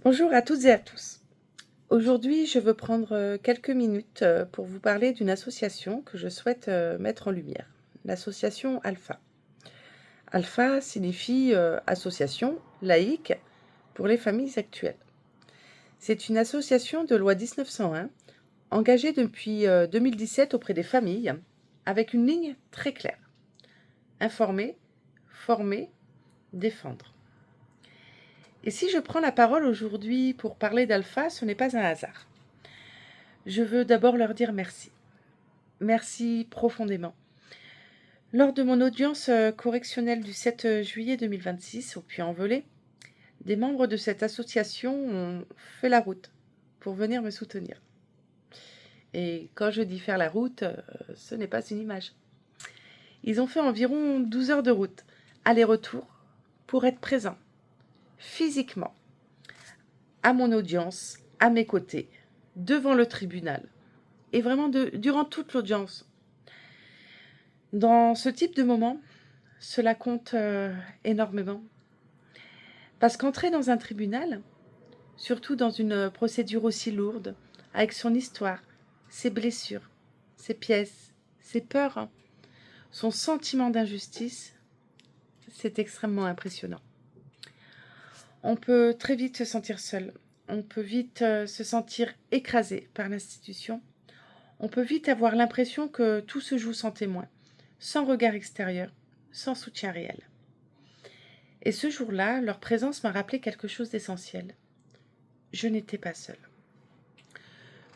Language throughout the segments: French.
Bonjour à toutes et à tous. Aujourd'hui, je veux prendre quelques minutes pour vous parler d'une association que je souhaite mettre en lumière, l'association Alpha. Alpha signifie association laïque pour les familles actuelles. C'est une association de loi 1901 engagée depuis 2017 auprès des familles avec une ligne très claire. Informer, former, défendre. Et si je prends la parole aujourd'hui pour parler d'Alpha, ce n'est pas un hasard. Je veux d'abord leur dire merci. Merci profondément. Lors de mon audience correctionnelle du 7 juillet 2026 au Puy-en-Velay, des membres de cette association ont fait la route pour venir me soutenir. Et quand je dis faire la route, ce n'est pas une image. Ils ont fait environ 12 heures de route, aller-retour, pour être présents, physiquement, à mon audience, à mes côtés, devant le tribunal, et vraiment durant toute l'audience. Dans ce type de moment, cela compte énormément. Parce qu'entrer dans un tribunal, surtout dans une procédure aussi lourde, avec son histoire, ses blessures, ses pièces, ses peurs, son sentiment d'injustice, c'est extrêmement impressionnant. On peut très vite se sentir seul, on peut vite se sentir écrasé par l'institution, on peut vite avoir l'impression que tout se joue sans témoin, sans regard extérieur, sans soutien réel. Et ce jour-là, leur présence m'a rappelé quelque chose d'essentiel. Je n'étais pas seule.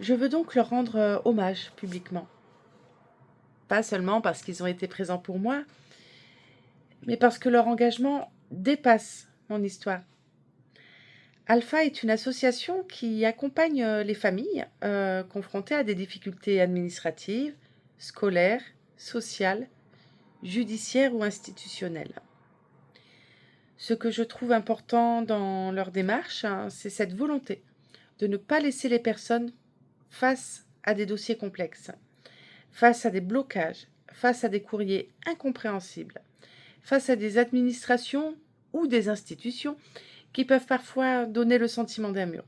Je veux donc leur rendre hommage publiquement. Pas seulement parce qu'ils ont été présents pour moi, mais parce que leur engagement dépasse mon histoire. Alpha est une association qui accompagne les familles confrontées à des difficultés administratives, scolaires, sociales, judiciaires ou institutionnelles. Ce que je trouve important dans leur démarche, c'est cette volonté de ne pas laisser les personnes face à des dossiers complexes, face à des blocages, face à des courriers incompréhensibles, face à des administrations ou des institutions qui peuvent parfois donner le sentiment d'un mur.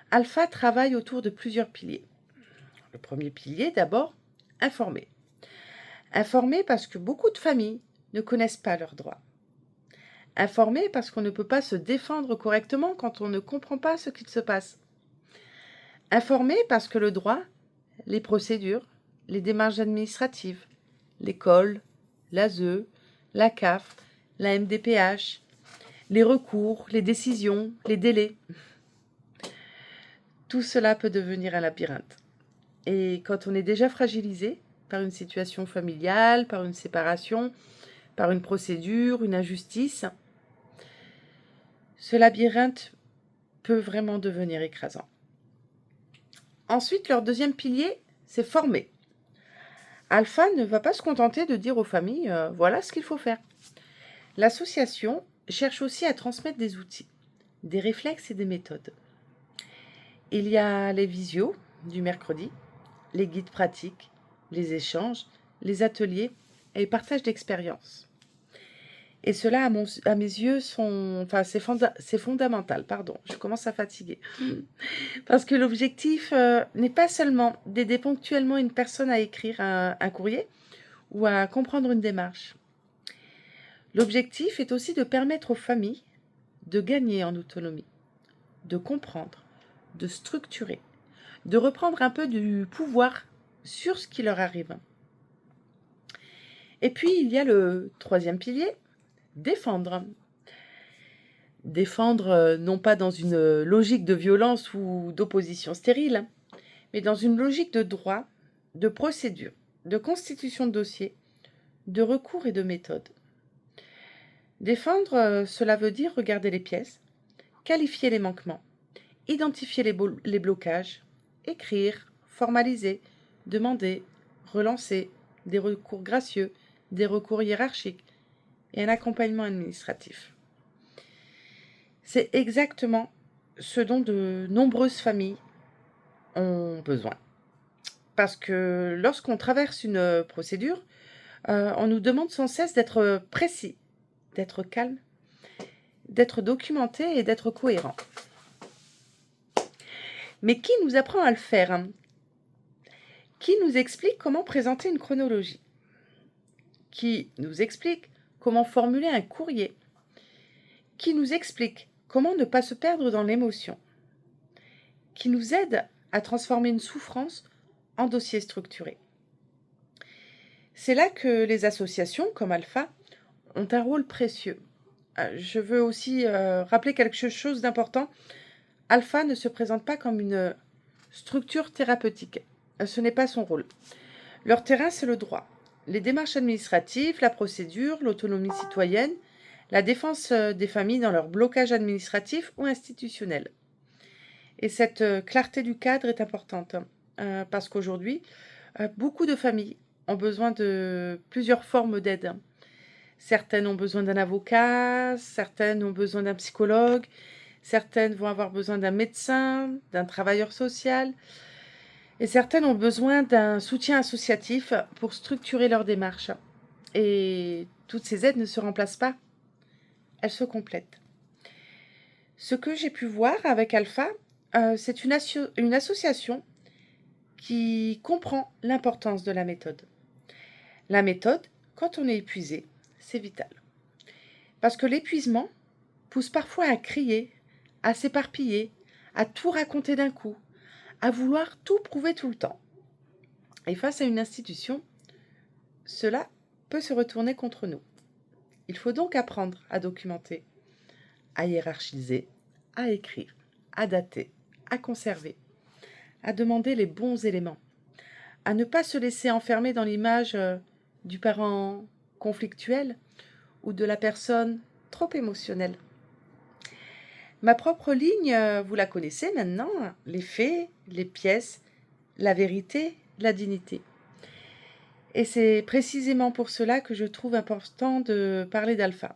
Alpha travaille autour de plusieurs piliers. Le premier pilier, d'abord, informer. Informer parce que beaucoup de familles ne connaissent pas leurs droits. Informer parce qu'on ne peut pas se défendre correctement quand on ne comprend pas ce qu'il se passe. Informer parce que le droit, les procédures, les démarches administratives, l'école, l'ASE, la CAF, la MDPH, les recours, les décisions, les délais, tout cela peut devenir un labyrinthe. Et quand on est déjà fragilisé par une situation familiale, par une séparation, par une procédure, une injustice, ce labyrinthe peut vraiment devenir écrasant. Ensuite, leur deuxième pilier, c'est former. Alpha ne va pas se contenter de dire aux familles « voilà ce qu'il faut faire ». L'association cherche aussi à transmettre des outils, des réflexes et des méthodes. Il y a les visios du mercredi, les guides pratiques, les échanges, les ateliers et les partages d'expériences. Et cela, à mes yeux, c'est fondamental. Pardon, je commence à fatiguer. Parce que l'objectif n'est pas seulement d'aider ponctuellement une personne à écrire un courrier ou à comprendre une démarche. L'objectif est aussi de permettre aux familles de gagner en autonomie, de comprendre, de structurer, de reprendre un peu du pouvoir sur ce qui leur arrive. Et puis, il y a le troisième pilier, défendre. Défendre non pas dans une logique de violence ou d'opposition stérile, mais dans une logique de droit, de procédure, de constitution de dossier, de recours et de méthode. Défendre, cela veut dire regarder les pièces, qualifier les manquements, identifier les blocages, écrire, formaliser, demander, relancer, des recours gracieux, des recours hiérarchiques et un accompagnement administratif. C'est exactement ce dont de nombreuses familles ont besoin. Parce que lorsqu'on traverse une procédure, on nous demande sans cesse d'être précis, d'être calme d'être documenté et d'être cohérent. Mais qui nous apprend à le faire? Qui nous explique comment présenter une chronologie? Qui nous explique comment formuler un courrier? Qui nous explique comment ne pas se perdre dans l'émotion? Qui nous aide à transformer une souffrance en dossier structuré? C'est là que les associations comme Alpha ont un rôle précieux. Je veux aussi rappeler quelque chose d'important. Alpha ne se présente pas comme une structure thérapeutique. Ce n'est pas son rôle. Leur terrain, c'est le droit. Les démarches administratives, la procédure, l'autonomie citoyenne, la défense des familles dans leur blocage administratif ou institutionnel. Et cette clarté du cadre est importante parce qu'aujourd'hui, beaucoup de familles ont besoin de plusieurs formes d'aide. Certaines ont besoin d'un avocat, certaines ont besoin d'un psychologue, certaines vont avoir besoin d'un médecin, d'un travailleur social, et certaines ont besoin d'un soutien associatif pour structurer leur démarche. Et toutes ces aides ne se remplacent pas, elles se complètent. Ce que j'ai pu voir avec Alpha, c'est une association qui comprend l'importance de la méthode. La méthode, quand on est épuisé, c'est vital. Parce que l'épuisement pousse parfois à crier, à s'éparpiller, à tout raconter d'un coup, à vouloir tout prouver tout le temps. Et face à une institution, cela peut se retourner contre nous. Il faut donc apprendre à documenter, à hiérarchiser, à écrire, à dater, à conserver, à demander les bons éléments, à ne pas se laisser enfermer dans l'image du parent conflictuel ou de la personne trop émotionnelle. Ma propre ligne, vous la connaissez maintenant, les faits, les pièces, la vérité, la dignité. Et c'est précisément pour cela que je trouve important de parler d'Alpha,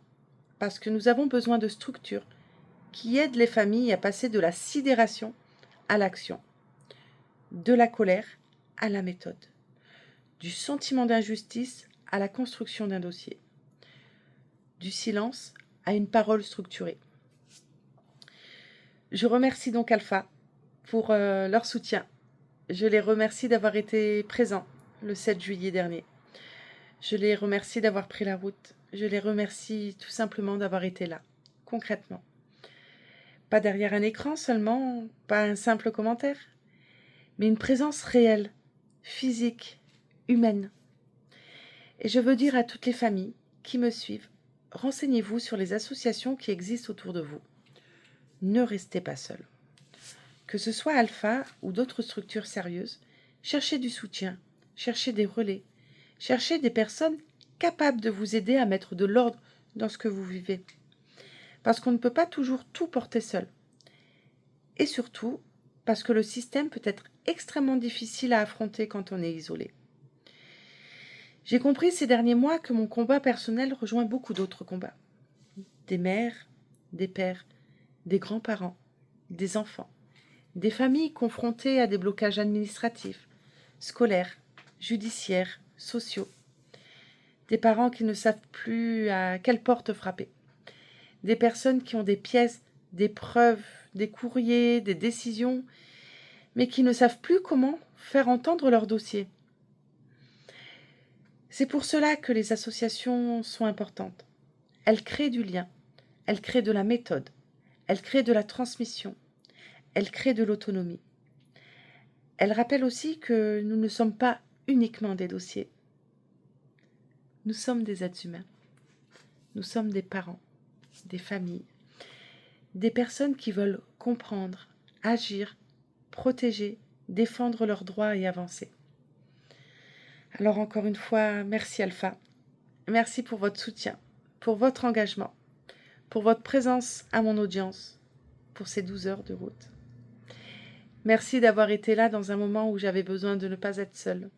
parce que nous avons besoin de structures qui aident les familles à passer de la sidération à l'action, de la colère à la méthode, du sentiment d'injustice à la construction d'un dossier, du silence à une parole structurée. Je remercie donc Alpha pour leur soutien. Je les remercie d'avoir été présents le 7 juillet dernier. Je les remercie d'avoir pris la route. Je les remercie tout simplement d'avoir été là, concrètement. Pas derrière un écran seulement, pas un simple commentaire, mais une présence réelle, physique, humaine. Et je veux dire à toutes les familles qui me suivent, renseignez-vous sur les associations qui existent autour de vous. Ne restez pas seuls. Que ce soit Alpha ou d'autres structures sérieuses, cherchez du soutien, cherchez des relais, cherchez des personnes capables de vous aider à mettre de l'ordre dans ce que vous vivez. Parce qu'on ne peut pas toujours tout porter seul. Et surtout, parce que le système peut être extrêmement difficile à affronter quand on est isolé. J'ai compris ces derniers mois que mon combat personnel rejoint beaucoup d'autres combats. Des mères, des pères, des grands-parents, des enfants, des familles confrontées à des blocages administratifs, scolaires, judiciaires, sociaux, des parents qui ne savent plus à quelle porte frapper, des personnes qui ont des pièces, des preuves, des courriers, des décisions, mais qui ne savent plus comment faire entendre leur dossier. C'est pour cela que les associations sont importantes. Elles créent du lien, elles créent de la méthode, elles créent de la transmission, elles créent de l'autonomie. Elles rappellent aussi que nous ne sommes pas uniquement des dossiers. Nous sommes des êtres humains. Nous sommes des parents, des familles, des personnes qui veulent comprendre, agir, protéger, défendre leurs droits et avancer. Alors encore une fois, merci Alpha. Merci pour votre soutien, pour votre engagement, pour votre présence à mon audience, pour ces 12 heures de route. Merci d'avoir été là dans un moment où j'avais besoin de ne pas être seule.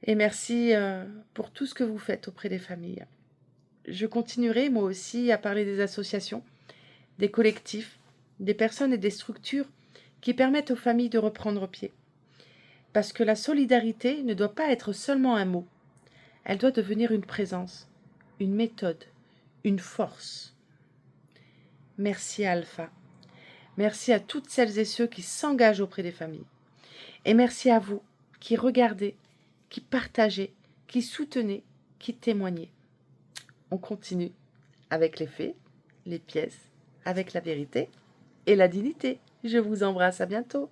Et merci pour tout ce que vous faites auprès des familles. Je continuerai moi aussi à parler des associations, des collectifs, des personnes et des structures qui permettent aux familles de reprendre pied. Parce que la solidarité ne doit pas être seulement un mot. Elle doit devenir une présence, une méthode, une force. Merci à Alpha. Merci à toutes celles et ceux qui s'engagent auprès des familles. Et merci à vous qui regardez, qui partagez, qui soutenez, qui témoignez. On continue avec les faits, les pièces, avec la vérité et la dignité. Je vous embrasse, à bientôt.